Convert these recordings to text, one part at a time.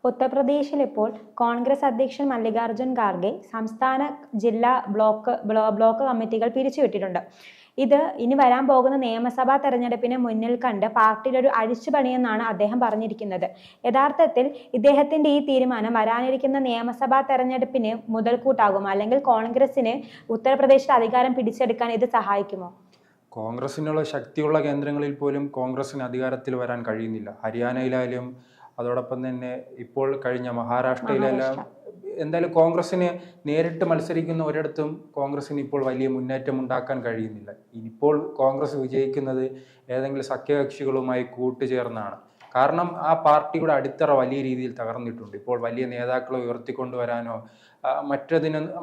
ഉത്തർപ്രദേശിൽ ഇപ്പോൾ കോൺഗ്രസ് അധ്യക്ഷൻ മല്ലികാർജ്ജുൻ ഖാർഗെ സംസ്ഥാന ജില്ലാ ബ്ലോക്ക് കമ്മിറ്റികൾ പിരിച്ചുവിട്ടിട്ടുണ്ട്. ഇത് ഇനി വരാൻ പോകുന്ന നിയമസഭാ തെരഞ്ഞെടുപ്പിനെ മുന്നിൽ കണ്ട് പാർട്ടിയിൽ ഒരു അഴിച്ചുപണിയെന്നാണ് അദ്ദേഹം പറഞ്ഞിരിക്കുന്നത്. യഥാർത്ഥത്തിൽ ഇദ്ദേഹത്തിന്റെ ഈ തീരുമാനം വരാനിരിക്കുന്ന നിയമസഭാ തെരഞ്ഞെടുപ്പിന് മുതൽക്കൂട്ടാകുമോ, അല്ലെങ്കിൽ കോൺഗ്രസിന് ഉത്തർപ്രദേശിൽ അധികാരം പിടിച്ചെടുക്കാൻ ഇത് സഹായിക്കുമോ? കോൺഗ്രസിനുള്ള ശക്തിയുള്ള കേന്ദ്രങ്ങളിൽ പോലും കോൺഗ്രസിന് അധികാരത്തിൽ വരാൻ കഴിയുന്നില്ല. ഹരിയാനയിലായാലും അതോടൊപ്പം തന്നെ ഇപ്പോൾ കഴിഞ്ഞ മഹാരാഷ്ട്രയിലെല്ലാം എന്തായാലും കോൺഗ്രസിന് നേരിട്ട് മത്സരിക്കുന്ന ഒരിടത്തും കോൺഗ്രസിന് ഇപ്പോൾ വലിയ മുന്നേറ്റം ഉണ്ടാക്കാൻ കഴിയുന്നില്ല. ഇപ്പോൾ കോൺഗ്രസ് വിജയിക്കുന്നത് ഏതെങ്കിലും സഖ്യകക്ഷികളുമായി കൂട്ടുചേർന്നാണ്. കാരണം ആ പാർട്ടിയുടെ അടിത്തറ വലിയ രീതിയിൽ തകർന്നിട്ടുണ്ട്. ഇപ്പോൾ വലിയ നേതാക്കളെ ഉയർത്തിക്കൊണ്ടുവരാനോ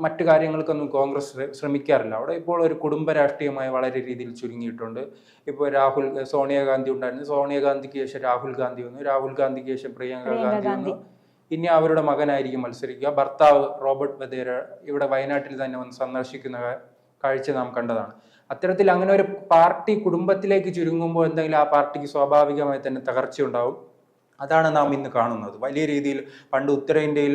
മറ്റു കാര്യങ്ങൾക്കൊന്നും കോൺഗ്രസ് ശ്രമിക്കാറില്ല. അവിടെ ഇപ്പോൾ ഒരു കുടുംബ രാഷ്ട്രീയമായി വളരെ രീതിയിൽ ചുരുങ്ങിയിട്ടുണ്ട്. ഇപ്പോൾ സോണിയാഗാന്ധി ഉണ്ടായിരുന്നു, സോണിയാഗാന്ധിക്ക് ശേഷം രാഹുൽ ഗാന്ധി വന്നു, രാഹുൽ ഗാന്ധിക്ക് ശേഷം പ്രിയങ്ക ഗാന്ധി വന്നു. ഇനി അവരുടെ മകനായിരിക്കും മത്സരിക്കുക. ഭർത്താവ് റോബർട്ട് വധേര ഇവിടെ വയനാട്ടിൽ തന്നെ വന്ന് സന്ദർശിക്കുന്ന കാഴ്ച നാം കണ്ടതാണ്. അത്തരത്തിൽ അങ്ങനെ ഒരു പാർട്ടി കുടുംബത്തിലേക്ക് ചുരുങ്ങുമ്പോൾ എന്തെങ്കിലും ആ പാർട്ടിക്ക് സ്വാഭാവികമായി തന്നെ തകർച്ചയുണ്ടാവും. അതാണ് നാം ഇന്ന് കാണുന്നത്. വലിയ രീതിയിൽ പണ്ട് ഉത്തരേന്ത്യയിൽ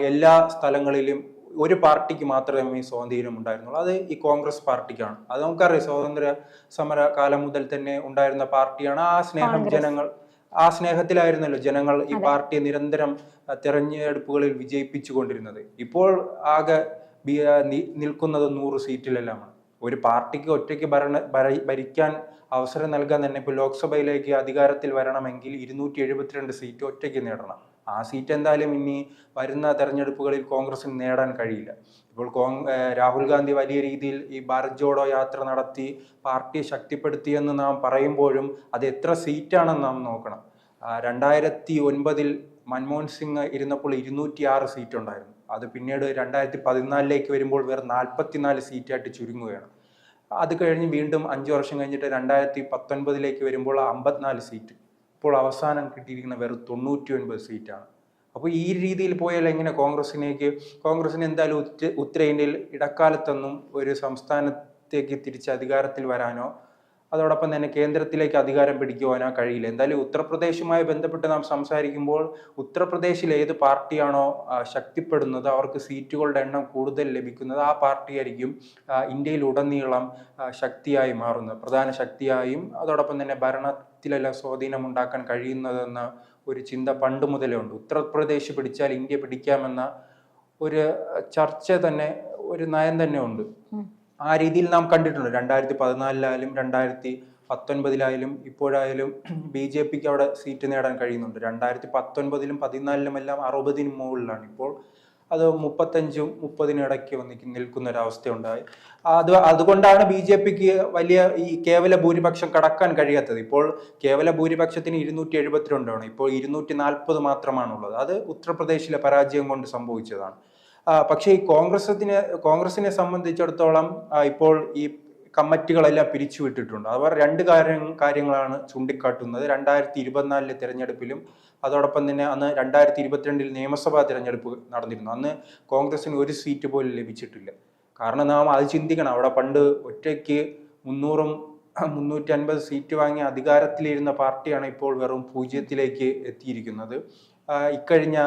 എല്ലാ സ്ഥലങ്ങളിലും ഒരു പാർട്ടിക്ക് മാത്രമേ സ്വാധീനം ഉണ്ടായിരുന്നുള്ളൂ. അത് ഈ കോൺഗ്രസ് പാർട്ടിക്കാണ്. അത് നമുക്കറിയാം, സ്വാതന്ത്ര്യ സമര കാലം മുതൽ തന്നെ ഉണ്ടായിരുന്ന പാർട്ടിയാണ്. ആ സ്നേഹത്തിലായിരുന്നല്ലോ ജനങ്ങൾ ഈ പാർട്ടിയെ നിരന്തരം തെരഞ്ഞെടുപ്പുകളിൽ വിജയിപ്പിച്ചുകൊണ്ടിരുന്നത്. ഇപ്പോൾ ആകെ നിൽക്കുന്നത് 100 സീറ്റിലെല്ലാമാണ്. ഒരു പാർട്ടിക്ക് ഒറ്റയ്ക്ക് ഭരിക്കാൻ അവസരം നൽകാൻ തന്നെ ഇപ്പോൾ ലോക്സഭയിലേക്ക് അധികാരത്തിൽ വരണമെങ്കിൽ 272 സീറ്റ് ഒറ്റയ്ക്ക് നേടണം. ആ സീറ്റ് എന്തായാലും ഇനി വരുന്ന തെരഞ്ഞെടുപ്പുകളിൽ കോൺഗ്രസിന് നേടാൻ കഴിയില്ല. ഇപ്പോൾ രാഹുൽ ഗാന്ധി വലിയ രീതിയിൽ ഈ ഭാരത് ജോഡോ യാത്ര നടത്തി പാർട്ടിയെ ശക്തിപ്പെടുത്തിയെന്ന് നാം പറയുമ്പോഴും അത് എത്ര സീറ്റാണെന്ന് നാം നോക്കണം. 2009 മൻമോഹൻ സിംഗ് ഇരുന്നപ്പോൾ 206 സീറ്റ് ഉണ്ടായിരുന്നു. അത് പിന്നീട് 2014 വരുമ്പോൾ വേറെ 44 സീറ്റായിട്ട് ചുരുങ്ങുകയാണ്. അത് കഴിഞ്ഞ് വീണ്ടും 5 വർഷം കഴിഞ്ഞിട്ട് 2019 വരുമ്പോൾ 54 സീറ്റ്. ഇപ്പോൾ അവസാനം കിട്ടിയിരിക്കുന്ന വെറും 99 സീറ്റാണ്. അപ്പോൾ ഈ രീതിയിൽ പോയാൽ എങ്ങനെ കോൺഗ്രസിന് എന്തായാലും ഉത്തരേന്ത്യയിൽ ഇടക്കാലത്തൊന്നും ഒരു സംസ്ഥാനത്തേക്ക് തിരിച്ച് അധികാരത്തിൽ വരാനോ അതോടൊപ്പം തന്നെ കേന്ദ്രത്തിലേക്ക് അധികാരം പിടിക്കുവാനോ കഴിയില്ല. എന്തായാലും ഉത്തർപ്രദേശുമായി ബന്ധപ്പെട്ട് നാം സംസാരിക്കുമ്പോൾ ഉത്തർപ്രദേശിൽ ഏത് പാർട്ടിയാണോ ശക്തിപ്പെടുന്നത്, അവർക്ക് സീറ്റുകളുടെ എണ്ണം കൂടുതൽ ലഭിക്കുന്നത്, ആ പാർട്ടിയായിരിക്കും ഇന്ത്യയിൽ ഉടനീളം ശക്തിയായി മാറുന്നത്, പ്രധാന ശക്തിയായും അതോടൊപ്പം തന്നെ ഭരണത്തിലെല്ലാം സ്വാധീനം ഉണ്ടാക്കാൻ കഴിയുന്നതെന്ന ഒരു ചിന്ത പണ്ട് മുതലേ ഉണ്ട്. ഉത്തർപ്രദേശ് പിടിച്ചാൽ ഇന്ത്യ പിടിക്കാമെന്ന ഒരു ചർച്ച തന്നെ, ഒരു നയം തന്നെ ഉണ്ട്. ആ രീതിയിൽ നാം കണ്ടിട്ടുണ്ട്. 2014 2019 ഇപ്പോഴായാലും BJPക്ക് അവിടെ സീറ്റ് നേടാൻ കഴിയുന്നുണ്ട്. 2019 14 എല്ലാം 60 മുകളിലാണ്. ഇപ്പോൾ അത് 35-30 ഇടയ്ക്ക് നിൽക്കുന്ന ഒരവസ്ഥയുണ്ടായി. അതുകൊണ്ടാണ് BJPക്ക് വലിയ ഈ കേവല ഭൂരിപക്ഷം കടക്കാൻ കഴിയാത്തത്. ഇപ്പോൾ കേവല ഭൂരിപക്ഷത്തിന് 272 ആണ്, ഇപ്പോൾ 240 മാത്രമാണുള്ളത്. അത് ഉത്തർപ്രദേശിലെ പരാജയം കൊണ്ട് സംഭവിച്ചതാണ്. പക്ഷേ ഈ കോൺഗ്രസിനെ സംബന്ധിച്ചിടത്തോളം ഇപ്പോൾ ഈ കമ്മിറ്റികളെല്ലാം പിരിച്ചുവിട്ടിട്ടുണ്ട്. അവർ 2 കാര്യങ്ങളാണ് ചൂണ്ടിക്കാട്ടുന്നത്. 2024 തെരഞ്ഞെടുപ്പിലും അതോടൊപ്പം തന്നെ അന്ന് 2022 നിയമസഭാ തെരഞ്ഞെടുപ്പ് നടന്നിരുന്നു. അന്ന് കോൺഗ്രസിന് 1 സീറ്റ് പോലും ലഭിച്ചിട്ടില്ല. കാരണം നാം അത് ചിന്തിക്കണം, അവിടെ പണ്ട് ഒറ്റയ്ക്ക് 300-350 സീറ്റ് വാങ്ങി അധികാരത്തിലിരുന്ന പാർട്ടിയാണ് ഇപ്പോൾ വെറും 0 എത്തിയിരിക്കുന്നത്. ഇക്കഴിഞ്ഞ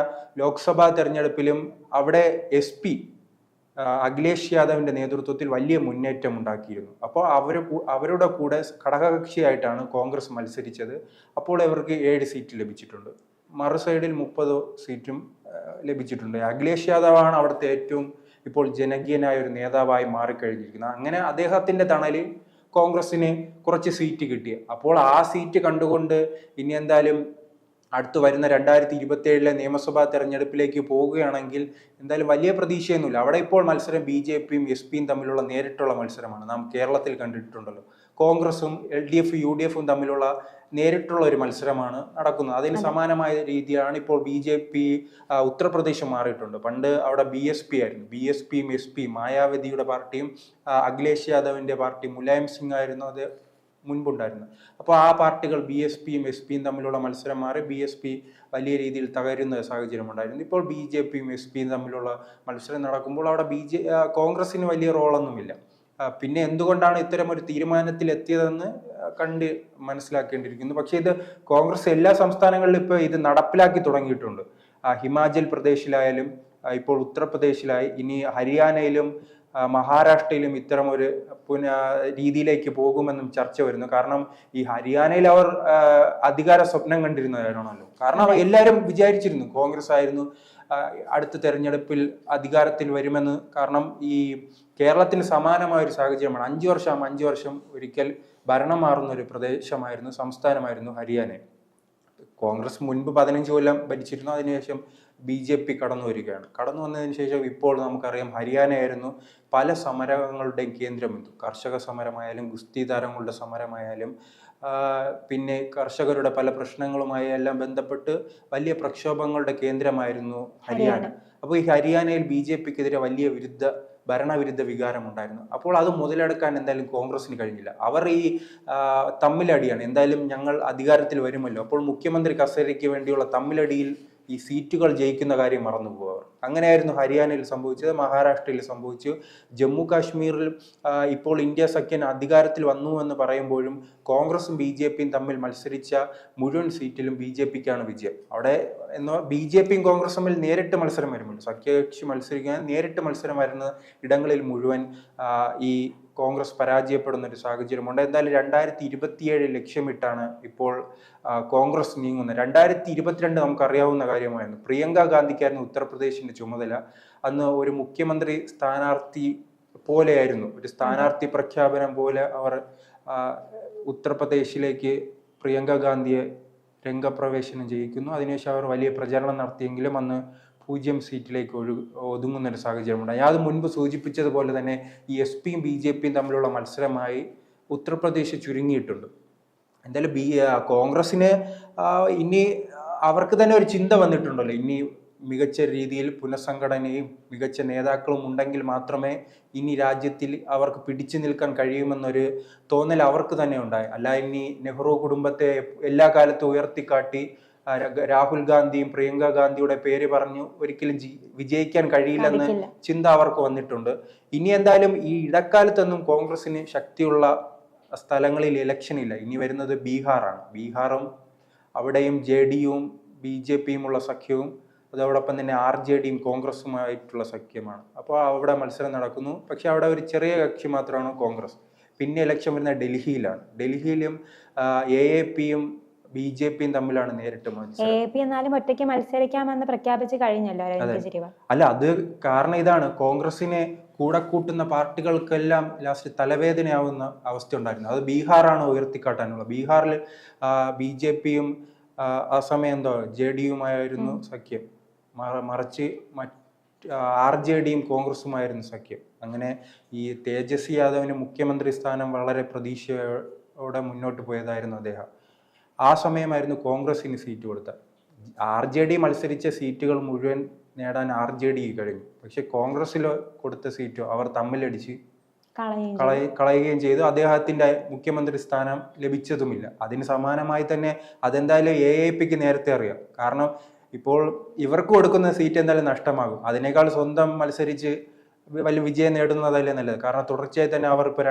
ലോക്സഭാ തെരഞ്ഞെടുപ്പിലും അവിടെ SP അഖിലേഷ് യാദവിന്റെ നേതൃത്വത്തിൽ വലിയ മുന്നേറ്റം ഉണ്ടാക്കിയിരുന്നു. അപ്പോൾ അവരുടെ കൂടെ ഘടകകക്ഷിയായിട്ടാണ് കോൺഗ്രസ് മത്സരിച്ചത്. അപ്പോൾ അവർക്ക് 7 സീറ്റ് ലഭിച്ചിട്ടുണ്ട്. മറു സൈഡിൽ 30 സീറ്റും ലഭിച്ചിട്ടുണ്ട്. അഖിലേഷ് യാദവാണ് അവിടുത്തെ ഏറ്റവും ഇപ്പോൾ ജനകീയനായ ഒരു നേതാവായി മാറിക്കഴിഞ്ഞിരിക്കുന്നത്. അങ്ങനെ അദ്ദേഹത്തിന്റെ തണലിൽ കോൺഗ്രസിന് കുറച്ച് സീറ്റ് കിട്ടി. അപ്പോൾ ആ സീറ്റ് കണ്ടുകൊണ്ട് ഇനി എന്തായാലും അടുത്ത് വരുന്ന 2027 നിയമസഭാ തെരഞ്ഞെടുപ്പിലേക്ക് പോവുകയാണെങ്കിൽ എന്തായാലും വലിയ പ്രതീക്ഷയൊന്നുമില്ല. അവിടെ ഇപ്പോൾ മത്സരം BJPയും SP തമ്മിലുള്ള നേരിട്ടുള്ള മത്സരമാണ്. നാം കേരളത്തിൽ കണ്ടിട്ടുണ്ടല്ലോ. കോൺഗ്രസും LDF UDFും തമ്മിലുള്ള നേരിട്ടുള്ള ഒരു മത്സരമാണ് നടക്കുന്നത്. അതിന് സമാനമായ രീതിയാണ് ഇപ്പോൾ BJP ഉത്തർപ്രദേശ് മാറിയിട്ടുണ്ട്. പണ്ട് അവിടെ BSP ആയിരുന്നു. BSPയും SP മായാവതിയുടെ പാർട്ടിയും അഖിലേഷ് യാദവിന്റെ പാർട്ടി മുലായം സിംഗ് ആയിരുന്നു അത് മുൻപുണ്ടായിരുന്നു. അപ്പോൾ ആ പാർട്ടികൾ BSPയും SPയും തമ്മിലുള്ള മത്സരം മാറി BSP വലിയ രീതിയിൽ തകരുന്ന സാഹചര്യം ഉണ്ടായിരുന്നു. ഇപ്പോൾ BJPയും SPയും തമ്മിലുള്ള മത്സരം നടക്കുമ്പോൾ അവിടെ കോൺഗ്രസിന് വലിയ റോളൊന്നുമില്ല. പിന്നെ എന്തുകൊണ്ടാണ് ഇത്തരം ഒരു തീരുമാനത്തിൽ എത്തിയതെന്ന് കണ്ട് മനസ്സിലാക്കേണ്ടിയിരിക്കുന്നു. പക്ഷേ ഇത് കോൺഗ്രസ് എല്ലാ സംസ്ഥാനങ്ങളിലും ഇപ്പോൾ ഇത് നടപ്പിലാക്കി തുടങ്ങിയിട്ടുണ്ട്. ഹിമാചൽ പ്രദേശിലായാലും ഇപ്പോൾ ഉത്തർപ്രദേശിലായി, ഇനി ഹരിയാനയിലും മഹാരാഷ്ട്രയിലും ഇത്തരം ഒരു രീതിയിലേക്ക് പോകുമെന്നും ചർച്ച വരുന്നു. കാരണം ഈ ഹരിയാനയിൽ അവർ അധികാര സ്വപ്നം കണ്ടിരുന്നവരാണല്ലോ. കാരണം എല്ലാവരും വിചാരിച്ചിരുന്നു കോൺഗ്രസ് ആയിരുന്നു അടുത്ത തെരഞ്ഞെടുപ്പിൽ അധികാരത്തിൽ വരുമെന്ന്. കാരണം ഈ കേരളത്തിന് സമാനമായ ഒരു സാഹചര്യമാണ്. 5 വർഷം ഒരിക്കൽ ഭരണം മാറുന്ന ഒരു പ്രദേശമായിരുന്നു, സംസ്ഥാനമായിരുന്നു ഹരിയാന. കോൺഗ്രസ് മുൻപ് 15 കൊല്ലം ഭരിച്ചിരുന്നു. അതിനുശേഷം BJP കടന്നു വരികയാണ്. കടന്നു വന്നതിന് ശേഷം ഇപ്പോൾ നമുക്കറിയാം ഹരിയാനയായിരുന്നു പല സമരങ്ങളുടെയും കേന്ദ്രബിന്ദു. കർഷക സമരമായാലും ഗുസ്തി താരങ്ങളുടെ സമരമായാലും പിന്നെ കർഷകരുടെ പല പ്രശ്നങ്ങളുമായി എല്ലാം ബന്ധപ്പെട്ട് വലിയ പ്രക്ഷോഭങ്ങളുടെ കേന്ദ്രമായിരുന്നു ഹരിയാന. അപ്പോൾ ഈ ഹരിയാനയിൽ BJPക്കെതിരെ വലിയ ഭരണവിരുദ്ധ വികാരം ഉണ്ടായിരുന്നു. അപ്പോൾ അത് മുതലെടുക്കാൻ എന്തായാലും കോൺഗ്രസിന് കഴിഞ്ഞില്ല. അവർ ഈ തമ്മിലടിയാണ്. എന്തായാലും ഞങ്ങൾ അധികാരത്തിൽ വരുമല്ലോ, അപ്പോൾ മുഖ്യമന്ത്രി കസേരയ്ക്ക് വേണ്ടിയുള്ള തമ്മിലടിയിൽ ഈ സീറ്റുകൾ ജയിക്കുന്ന കാര്യം മറന്നുപോകും. അങ്ങനെയായിരുന്നു ഹരിയാനയിൽ സംഭവിച്ചത്, മഹാരാഷ്ട്രയിൽ സംഭവിച്ചു. ജമ്മു കാശ്മീരിൽ ഇപ്പോൾ ഇന്ത്യ സഖ്യൻ അധികാരത്തിൽ വന്നു എന്ന് പറയുമ്പോഴും കോൺഗ്രസും BJPയും തമ്മിൽ മത്സരിച്ച മുഴുവൻ സീറ്റിലും BJPക്കാണ് വിജയം. അവിടെ BJPയും കോൺഗ്രസും തമ്മിൽ നേരിട്ട് മത്സരം വരുമ്പോൾ സഖ്യകക്ഷി മത്സരിക്കാൻ നേരിട്ട് മത്സരം വരുന്ന ഇടങ്ങളിൽ മുഴുവൻ ഈ കോൺഗ്രസ് പരാജയപ്പെടുന്ന ഒരു സാഹചര്യമുണ്ട്. എന്തായാലും 2027 ലക്ഷ്യമിട്ടാണ് ഇപ്പോൾ കോൺഗ്രസ് നീങ്ങുന്നത്. 2022 നമുക്കറിയാവുന്ന കാര്യമായിരുന്നു. പ്രിയങ്ക ഗാന്ധിക്കായിരുന്നു ഉത്തർപ്രദേശിന്റെ ചുമതല. അന്ന് ഒരു മുഖ്യമന്ത്രി സ്ഥാനാർത്ഥി പോലെയായിരുന്നു, ഒരു സ്ഥാനാർത്ഥി പ്രഖ്യാപനം പോലെ അവർ ഉത്തർപ്രദേശിലേക്ക് പ്രിയങ്ക ഗാന്ധിയെ രംഗപ്രവേശനം ചെയ്യിക്കുന്നു. അതിനുശേഷം അവർ വലിയ പ്രചരണം നടത്തിയെങ്കിലും അന്ന് 0 സീറ്റിലേക്ക് ഒതുങ്ങുന്ന ഒരു സാഹചര്യമുണ്ട്. ഞാൻ അത് മുൻപ് സൂചിപ്പിച്ചതുപോലെ തന്നെ ഈ SP-യും BJPയും തമ്മിലുള്ള മത്സരമായി ഉത്തർപ്രദേശ് ചുരുങ്ങിയിട്ടുണ്ട്. എന്തായാലും കോൺഗ്രസിന് ഇനി അവർക്ക് തന്നെ ഒരു ചിന്ത വന്നിട്ടുണ്ടല്ലോ, ഇനി മികച്ച രീതിയിൽ പുനഃസംഘടനയും മികച്ച നേതാക്കളും ഉണ്ടെങ്കിൽ മാത്രമേ ഇനി രാജ്യത്തിൽ അവർക്ക് പിടിച്ചു നിൽക്കാൻ കഴിയുമെന്നൊരു തോന്നൽ അവർക്ക് തന്നെ ഉണ്ടായി. അല്ല ഇനി നെഹ്റു കുടുംബത്തെ എല്ലാ കാലത്തും ഉയർത്തിക്കാട്ടി രാഹുൽ ഗാന്ധിയും പ്രിയങ്ക ഗാന്ധിയുടെ പേര് പറഞ്ഞു ഒരിക്കലും വിജയിക്കാൻ കഴിയില്ലെന്ന് ചിന്ത അവർക്ക് വന്നിട്ടുണ്ട്. ഇനി എന്തായാലും ഈ ഇടക്കാലത്തൊന്നും കോൺഗ്രസിന് ശക്തിയുള്ള സ്ഥലങ്ങളിൽ ഇലക്ഷൻ ഇല്ല. ഇനി വരുന്നത് ബീഹാറാണ്. ബീഹാറും അവിടെയും JDUവും BJPയും ഉള്ള സഖ്യവും അതോടൊപ്പം തന്നെ RJDയും കോൺഗ്രസുമായിട്ടുള്ള സഖ്യമാണ്. അപ്പോൾ അവിടെ മത്സരം നടക്കുന്നു. പക്ഷെ അവിടെ ഒരു ചെറിയ കക്ഷി മാത്രമാണ് കോൺഗ്രസ്. പിന്നെ ഇലക്ഷൻ വരുന്നത് ഡൽഹിയിലാണ്. ഡൽഹിയിലും AAPയും BJPയും തമ്മിലാണ് നേരിട്ട് മത്സരം. AAP എന്നാലും ഒറ്റയ്ക്ക് മത്സരിക്കാമെന്ന് പ്രഖ്യാപിച്ച് കഴിഞ്ഞല്ലോ. അല്ല, അത് കാരണം ഇതാണ്, കോൺഗ്രസിനെ കൂടെ കൂട്ടുന്ന പാർട്ടികൾക്കെല്ലാം ലാസ്റ്റ് തലവേദനയാവുന്ന അവസ്ഥ ഉണ്ടായിരുന്നു. അത് ബീഹാറാണ് ഉയർത്തിക്കാട്ടാനുള്ളത്. ബീഹാറിൽ BJPയും ആ സമയം JDUവുമായിരുന്നു സഖ്യം, മറിച്ച് RJDയും കോൺഗ്രസുമായിരുന്നു സഖ്യം. അങ്ങനെ ഈ തേജസ്വി യാദവിന് മുഖ്യമന്ത്രി സ്ഥാനം വളരെ പ്രതീക്ഷയോടെ മുന്നോട്ട് പോയതായിരുന്നു അദ്ദേഹം. ആ സമയമായിരുന്നു കോൺഗ്രസിന് സീറ്റ് കൊടുത്തത്. RJD മത്സരിച്ച സീറ്റുകൾ മുഴുവൻ നേടാൻ RJD കഴിഞ്ഞു. പക്ഷെ കോൺഗ്രസിൽ കൊടുത്ത സീറ്റോ അവർ തമ്മിലടിച്ച് കളയുകയും ചെയ്തു. അദ്ദേഹത്തിന്റെ മുഖ്യമന്ത്രി സ്ഥാനം ലഭിച്ചതുമില്ല. അതിന് സമാനമായി തന്നെ അതെന്തായാലും AAPക്ക് നേരത്തെ അറിയാം. കാരണം ഇപ്പോൾ ഇവർക്ക് കൊടുക്കുന്ന സീറ്റ് എന്തായാലും നഷ്ടമാകും. അതിനേക്കാൾ സ്വന്തം മത്സരിച്ച് വലിയ വിജയം നേടുന്നതല്ലേ നല്ലത്. കാരണം തുടർച്ചയായി തന്നെ അവർ ഇപ്പോൾ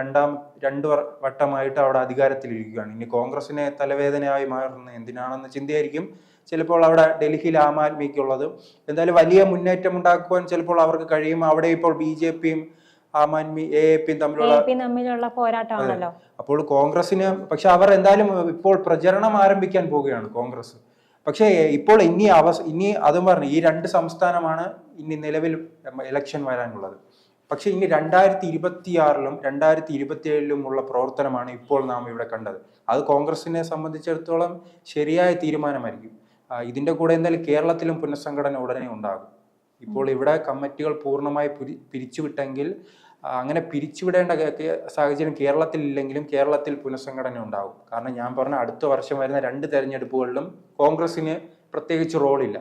രണ്ട് വട്ടമായിട്ട് അവിടെ അധികാരത്തിലിരിക്കുകയാണ്. ഇനി കോൺഗ്രസിനെ തലവേദനയായി മാറുന്നത് എന്തിനാണെന്ന ചിന്തയായിരിക്കും ചിലപ്പോൾ അവിടെ ഡൽഹിയിൽ ആം ആദ്മിക്കുള്ളത്. എന്തായാലും വലിയ മുന്നേറ്റം ഉണ്ടാക്കുവാൻ ചിലപ്പോൾ അവർക്ക് കഴിയും. അവിടെ ഇപ്പോൾ BJPയും ആം ആദ്മി AAPയും തമ്മിലുള്ള പോരാട്ടമാണല്ലോ. അപ്പോൾ കോൺഗ്രസിന് പക്ഷെ അവർ എന്തായാലും ഇപ്പോൾ പ്രചരണം ആരംഭിക്കാൻ പോവുകയാണ് കോൺഗ്രസ്. പക്ഷേ ഇപ്പോൾ ഇനി അതും പറഞ്ഞു ഈ 2 സംസ്ഥാനമാണ് ഇനി നിലവിൽ ഇലക്ഷൻ വരാനുള്ളത്. പക്ഷെ ഇനി 2026-ലും 2027-ലും ഉള്ള പ്രവർത്തനമാണ് ഇപ്പോൾ നാം ഇവിടെ കണ്ടത്. അത് കോൺഗ്രസിനെ സംബന്ധിച്ചിടത്തോളം ശരിയായ തീരുമാനമായിരിക്കും. ഇതിന്റെ കൂടെ എന്തായാലും കേരളത്തിലും പുനഃസംഘടന ഉടനെ ഉണ്ടാകും. ഇപ്പോൾ ഇവിടെ കമ്മിറ്റികൾ പൂർണ്ണമായി പിരിച്ചുവിട്ടെങ്കിൽ അങ്ങനെ പിരിച്ചുവിടേണ്ട സാഹചര്യം കേരളത്തിൽ ഇല്ലെങ്കിലും കേരളത്തിൽ പുനഃസംഘടന ഉണ്ടാകും. കാരണം ഞാൻ പറഞ്ഞ അടുത്ത വർഷം വരുന്ന 2 തെരഞ്ഞെടുപ്പുകളിലും കോൺഗ്രസിന് പ്രത്യേകിച്ച് റോളില്ല.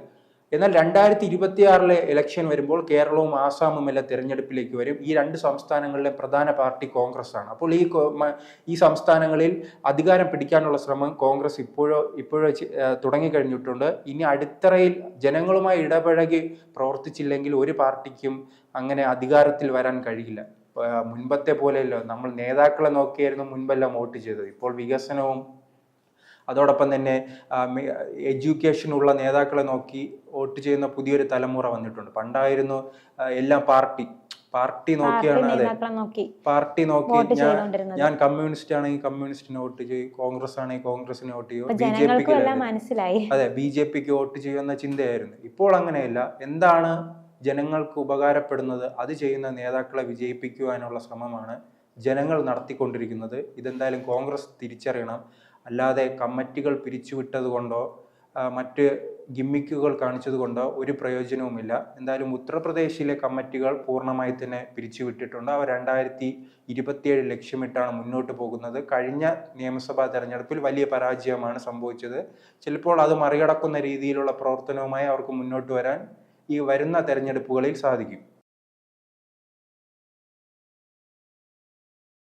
എന്നാൽ 2026-ലെ ഇലക്ഷൻ വരുമ്പോൾ കേരളവും ആസാമും എല്ലാം തെരഞ്ഞെടുപ്പിലേക്ക് വരും. ഈ 2 സംസ്ഥാനങ്ങളിലെ പ്രധാന പാർട്ടി കോൺഗ്രസ് ആണ്. അപ്പോൾ ഈ സംസ്ഥാനങ്ങളിൽ അധികാരം പിടിക്കാനുള്ള ശ്രമം കോൺഗ്രസ് ഇപ്പോഴോ തുടങ്ങിക്കഴിഞ്ഞിട്ടുണ്ട്. ഇനി അടിത്തറയിൽ ജനങ്ങളുമായി ഇടപഴകി പ്രവർത്തിച്ചില്ലെങ്കിൽ ഒരു പാർട്ടിക്കും അങ്ങനെ അധികാരത്തിൽ വരാൻ കഴിയില്ല. മുൻപത്തെ പോലെയല്ലോ, നമ്മൾ നേതാക്കളെ നോക്കിയായിരുന്നു മുൻപെല്ലാം വോട്ട് ചെയ്തത്. ഇപ്പോൾ വികസനവും അതോടൊപ്പം തന്നെ എഡ്യൂക്കേഷനുള്ള നേതാക്കളെ നോക്കി വോട്ട് ചെയ്യുന്ന പുതിയൊരു തലമുറ വന്നിട്ടുണ്ട്. പണ്ടായിരുന്നു എല്ലാം പാർട്ടി നോക്കിയാണ്, അതെ, പാർട്ടി നോക്കി ഞാൻ കമ്മ്യൂണിസ്റ്റ് ആണെങ്കിൽ കമ്മ്യൂണിസ്റ്റിന് വോട്ട് ചെയ്യും, കോൺഗ്രസ് ആണെങ്കിൽ കോൺഗ്രസിന് വോട്ട് ചെയ്യും, അതെ BJPക്ക് വോട്ട് ചെയ്യുമെന്ന ചിന്തയായിരുന്നു. ഇപ്പോൾ അങ്ങനെയല്ല. എന്താണ് ജനങ്ങൾക്ക് ഉപകാരപ്പെടുന്നത് അത് ചെയ്യുന്ന നേതാക്കളെ വിജയിപ്പിക്കുവാനുള്ള ശ്രമമാണ് ജനങ്ങൾ നടത്തിക്കൊണ്ടിരിക്കുന്നത്. ഇതെന്തായാലും കോൺഗ്രസ് തിരിച്ചറിയണം. അല്ലാതെ കമ്മിറ്റികൾ പിരിച്ചുവിട്ടത് കൊണ്ടോ മറ്റ് ഗിമ്മിക്കുകൾ കാണിച്ചത് കൊണ്ടോ ഒരു പ്രയോജനവുമില്ല. എന്തായാലും ഉത്തർപ്രദേശിലെ കമ്മിറ്റികൾ പൂർണ്ണമായി തന്നെ പിരിച്ചുവിട്ടിട്ടുണ്ട്. അവർ 2027 ലക്ഷ്യമിട്ടാണ് മുന്നോട്ട് പോകുന്നത്. കഴിഞ്ഞ നിയമസഭാ തെരഞ്ഞെടുപ്പിൽ വലിയ പരാജയമാണ് സംഭവിച്ചത്. ചിലപ്പോൾ അത് മറികടക്കുന്ന രീതിയിലുള്ള പ്രവർത്തനവുമായി അവർക്ക് മുന്നോട്ട് വരാൻ ഈ വരുന്ന തെരഞ്ഞെടുപ്പുകളിൽ സാധിക്കും.